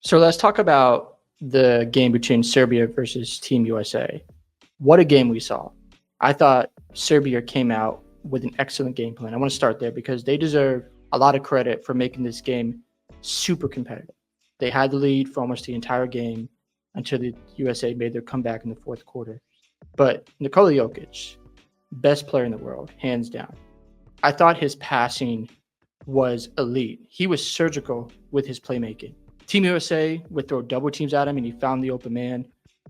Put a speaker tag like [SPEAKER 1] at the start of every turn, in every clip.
[SPEAKER 1] So let's talk about the game between Serbia versus Team USA. What a game we saw. I thought Serbia came out with an excellent game plan. I want to start there because they deserve a lot of credit for making this game super competitive. They had the lead for almost the entire game until the USA made their comeback in the fourth quarter. But Nikola Jokic, best player in the world, hands down. I thought his passing was elite. He was surgical with his playmaking. Team USA would throw double teams at him and he found the open man.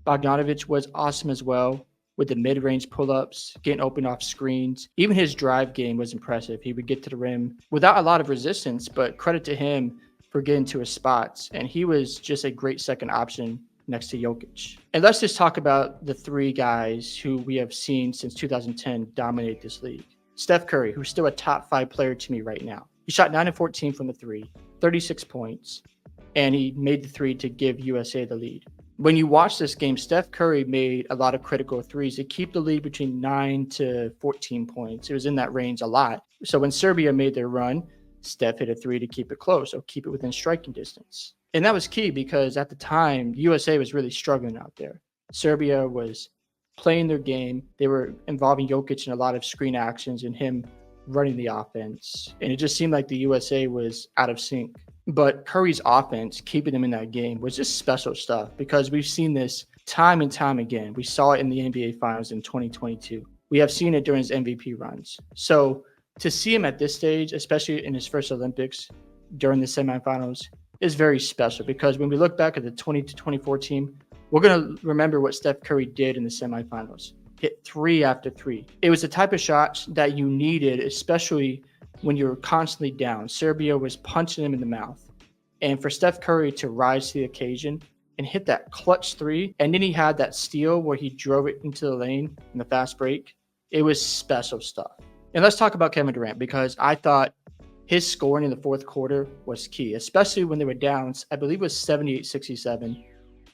[SPEAKER 1] Bogdanovic was awesome as well with the mid-range pull-ups, getting open off screens. Even his drive game was impressive. He would get to the rim without a lot of resistance, but credit to him for getting to his spots. And he was just a great second option next to Jokic. And let's just talk about the three guys who we have seen since 2010 dominate this league. Steph Curry, who's still a top 5 player to me right now. He shot 9 of 14 from the three, 36 points, and he made the three to give USA the lead. When you watch this game, Steph Curry made a lot of critical threes to keep the lead between 9 to 14 points. It was in that range a lot. So when Serbia made their run, Steph hit a three to keep it close, or keep it within striking distance. And that was key because at the time, USA was really struggling out there. Serbia was playing their game. They were involving Jokic in a lot of screen actions and him running the offense. And it just seemed like the USA was out of sync. But Curry's offense, keeping them in that game, was just special stuff because we've seen this time and time again. We saw it in the NBA Finals in 2022. We have seen it during his MVP runs. So to see him at this stage, especially in his first Olympics during the semifinals, is very special because when we look back at the 2024 team, we're going to remember what Steph Curry did in the semifinals. Hit three after three. It was the type of shots that you needed, especially when you're constantly down. Serbia was punching him in the mouth. And for Steph Curry to rise to the occasion and hit that clutch three, and then he had that steal where he drove it into the lane in the fast break, it was special stuff. And let's talk about Kevin Durant because I thought his scoring in the fourth quarter was key, especially when they were down. I believe it was 78-67.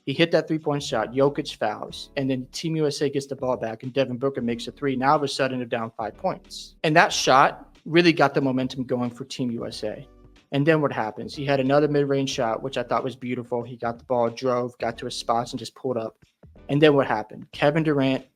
[SPEAKER 1] He hit that three-point shot. Jokic fouls. And then Team USA gets the ball back, and Devin Booker makes a three. Now, all of a sudden, they're down 5 points. And that shot really got the momentum going for Team USA. And then what happens? He had another mid-range shot, which I thought was beautiful. He got the ball, drove, got to his spots, and just pulled up. And then what happened? Kevin Durant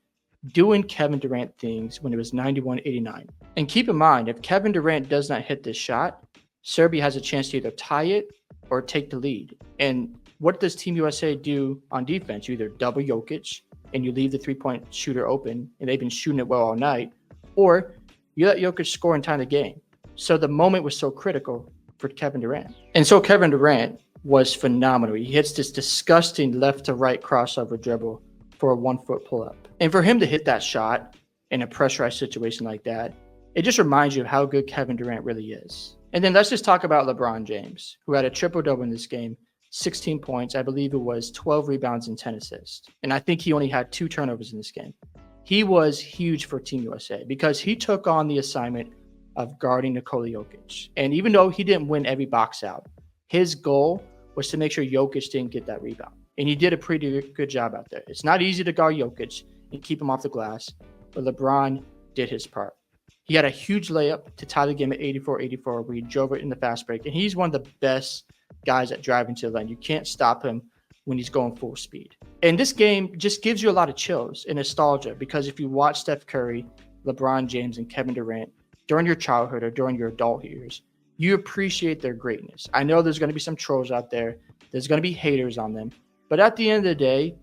[SPEAKER 1] doing Kevin Durant things when it was 91-89. And keep in mind, if Kevin Durant does not hit this shot, Serbia has a chance to either tie it or take the lead. And what does Team USA do on defense? You either double Jokic and you leave the three-point shooter open, and they've been shooting it well all night, or you let Jokic score and tie the game. So the moment was so critical for Kevin Durant. And so Kevin Durant was phenomenal. He hits this disgusting left-to-right crossover dribble for a 1-foot pull-up. And for him to hit that shot in a pressurized situation like that, it just reminds you of how good Kevin Durant really is. And then let's just talk about LeBron James, who had a triple-double in this game. 16 points. I believe it was 12 rebounds and 10 assists. And I think he only had 2 turnovers in this game. He was huge for Team USA because he took on the assignment of guarding Nikola Jokic. And even though he didn't win every box out, his goal was to make sure Jokic didn't get that rebound. And he did a pretty good job out there. It's not easy to guard Jokic and keep him off the glass, but LeBron did his part. He had a huge layup to tie the game at 84-84 where he drove it in the fast break. And he's one of the best guys that drive into the lane. You can't stop him when he's going full speed. And this game just gives you a lot of chills and nostalgia because if you watch Steph Curry, LeBron James, and Kevin Durant during your childhood or during your adult years, you appreciate their greatness. I know there's going to be some trolls out there. There's going to be haters on them. But at the end of the day,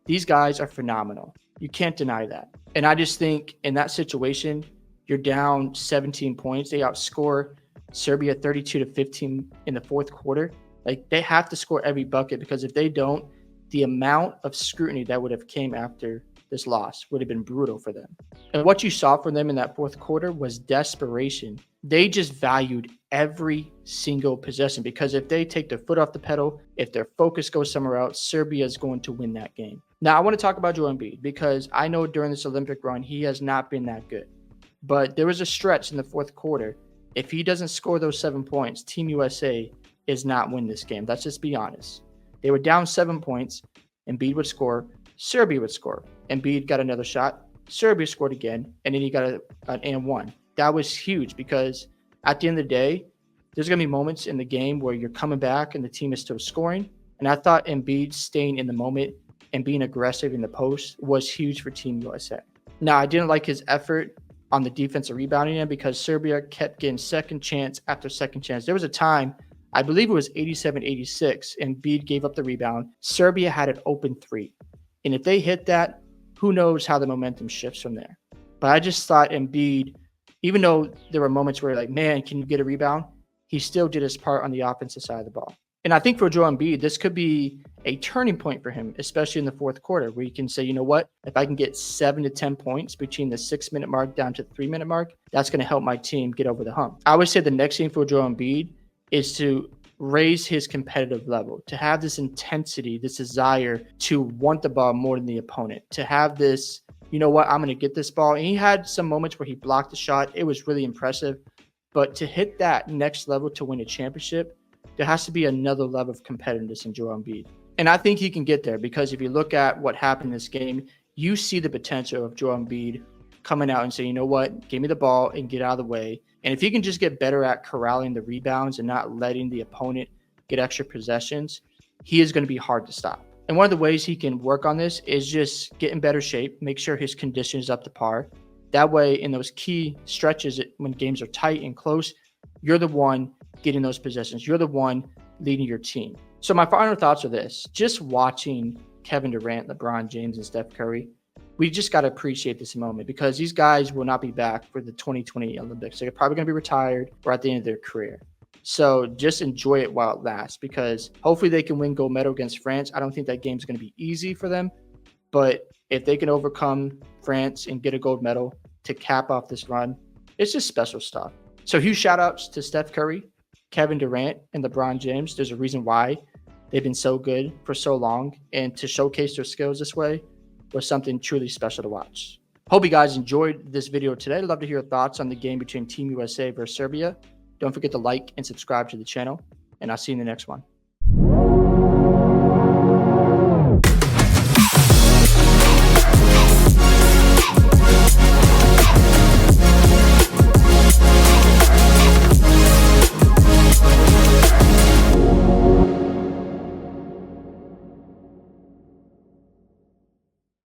[SPEAKER 1] these guys are phenomenal. You can't deny that. And I just think in that situation, you're down 17 points. They outscore Serbia 32-15 in the fourth quarter. Like, they have to score every bucket because if they don't, the amount of scrutiny that would have came after this loss would have been brutal for them. And what you saw from them in that fourth quarter was desperation. They just valued every single possession because if they take their foot off the pedal, if their focus goes somewhere else, Serbia is going to win that game. Now, I want to talk about Joel Embiid because I know during this Olympic run, he has not been that good. But there was a stretch in the fourth quarter. If he doesn't score those 7 points, Team USA is not winning this game. Let's just be honest. They were down 7 points. Embiid would score. Serbia would score. Embiid got another shot. Serbia scored again. And then he got an and one. That was huge because at the end of the day, there's going to be moments in the game where you're coming back and the team is still scoring. And I thought Embiid staying in the moment and being aggressive in the post was huge for Team USA. Now, I didn't like his effort on the defensive rebounding end because Serbia kept getting second chance after second chance. There was a time, I believe it was 87-86, Embiid gave up the rebound. Serbia had an open three. And if they hit that, who knows how the momentum shifts from there. But I just thought Embiid, even though there were moments where like, man, can you get a rebound? He still did his part on the offensive side of the ball. And I think for Joel Embiid, this could be a turning point for him, especially in the fourth quarter, where you can say, you know what, if I can get 7 to 10 points between the 6-minute mark down to the 3-minute mark, that's going to help my team get over the hump. I would say the next thing for Joel Embiid is to raise his competitive level, to have this intensity, this desire to want the ball more than the opponent, to have this, you know what, I'm going to get this ball. And he had some moments where he blocked the shot. It was really impressive. But to hit that next level to win a championship, there has to be another level of competitiveness in Joel Embiid. And I think he can get there because if you look at what happened in this game, you see the potential of Joel Embiid coming out and saying, you know what, give me the ball and get out of the way. And if he can just get better at corralling the rebounds and not letting the opponent get extra possessions, he is going to be hard to stop. And one of the ways he can work on this is just get in better shape, make sure his condition is up to par. That way, in those key stretches when games are tight and close, you're the one getting those possessions. You're the one leading your team. So my final thoughts are this. Just watching Kevin Durant, LeBron James, and Steph Curry, we just got to appreciate this moment because these guys will not be back for the 2020 Olympics. They're probably going to be retired or at the end of their career. So just enjoy it while it lasts because hopefully they can win gold medal against France. I don't think that game's going to be easy for them, but if they can overcome France and get a gold medal to cap off this run, it's just special stuff. So huge shout outs to Steph Curry, Kevin Durant, and LeBron James. There's a reason why they've been so good for so long, and to showcase their skills this way was something truly special to watch. Hope you guys enjoyed this video today. I'd love to hear your thoughts on the game between Team USA versus Serbia. Don't forget to like and subscribe to the channel, and I'll see you in the next one.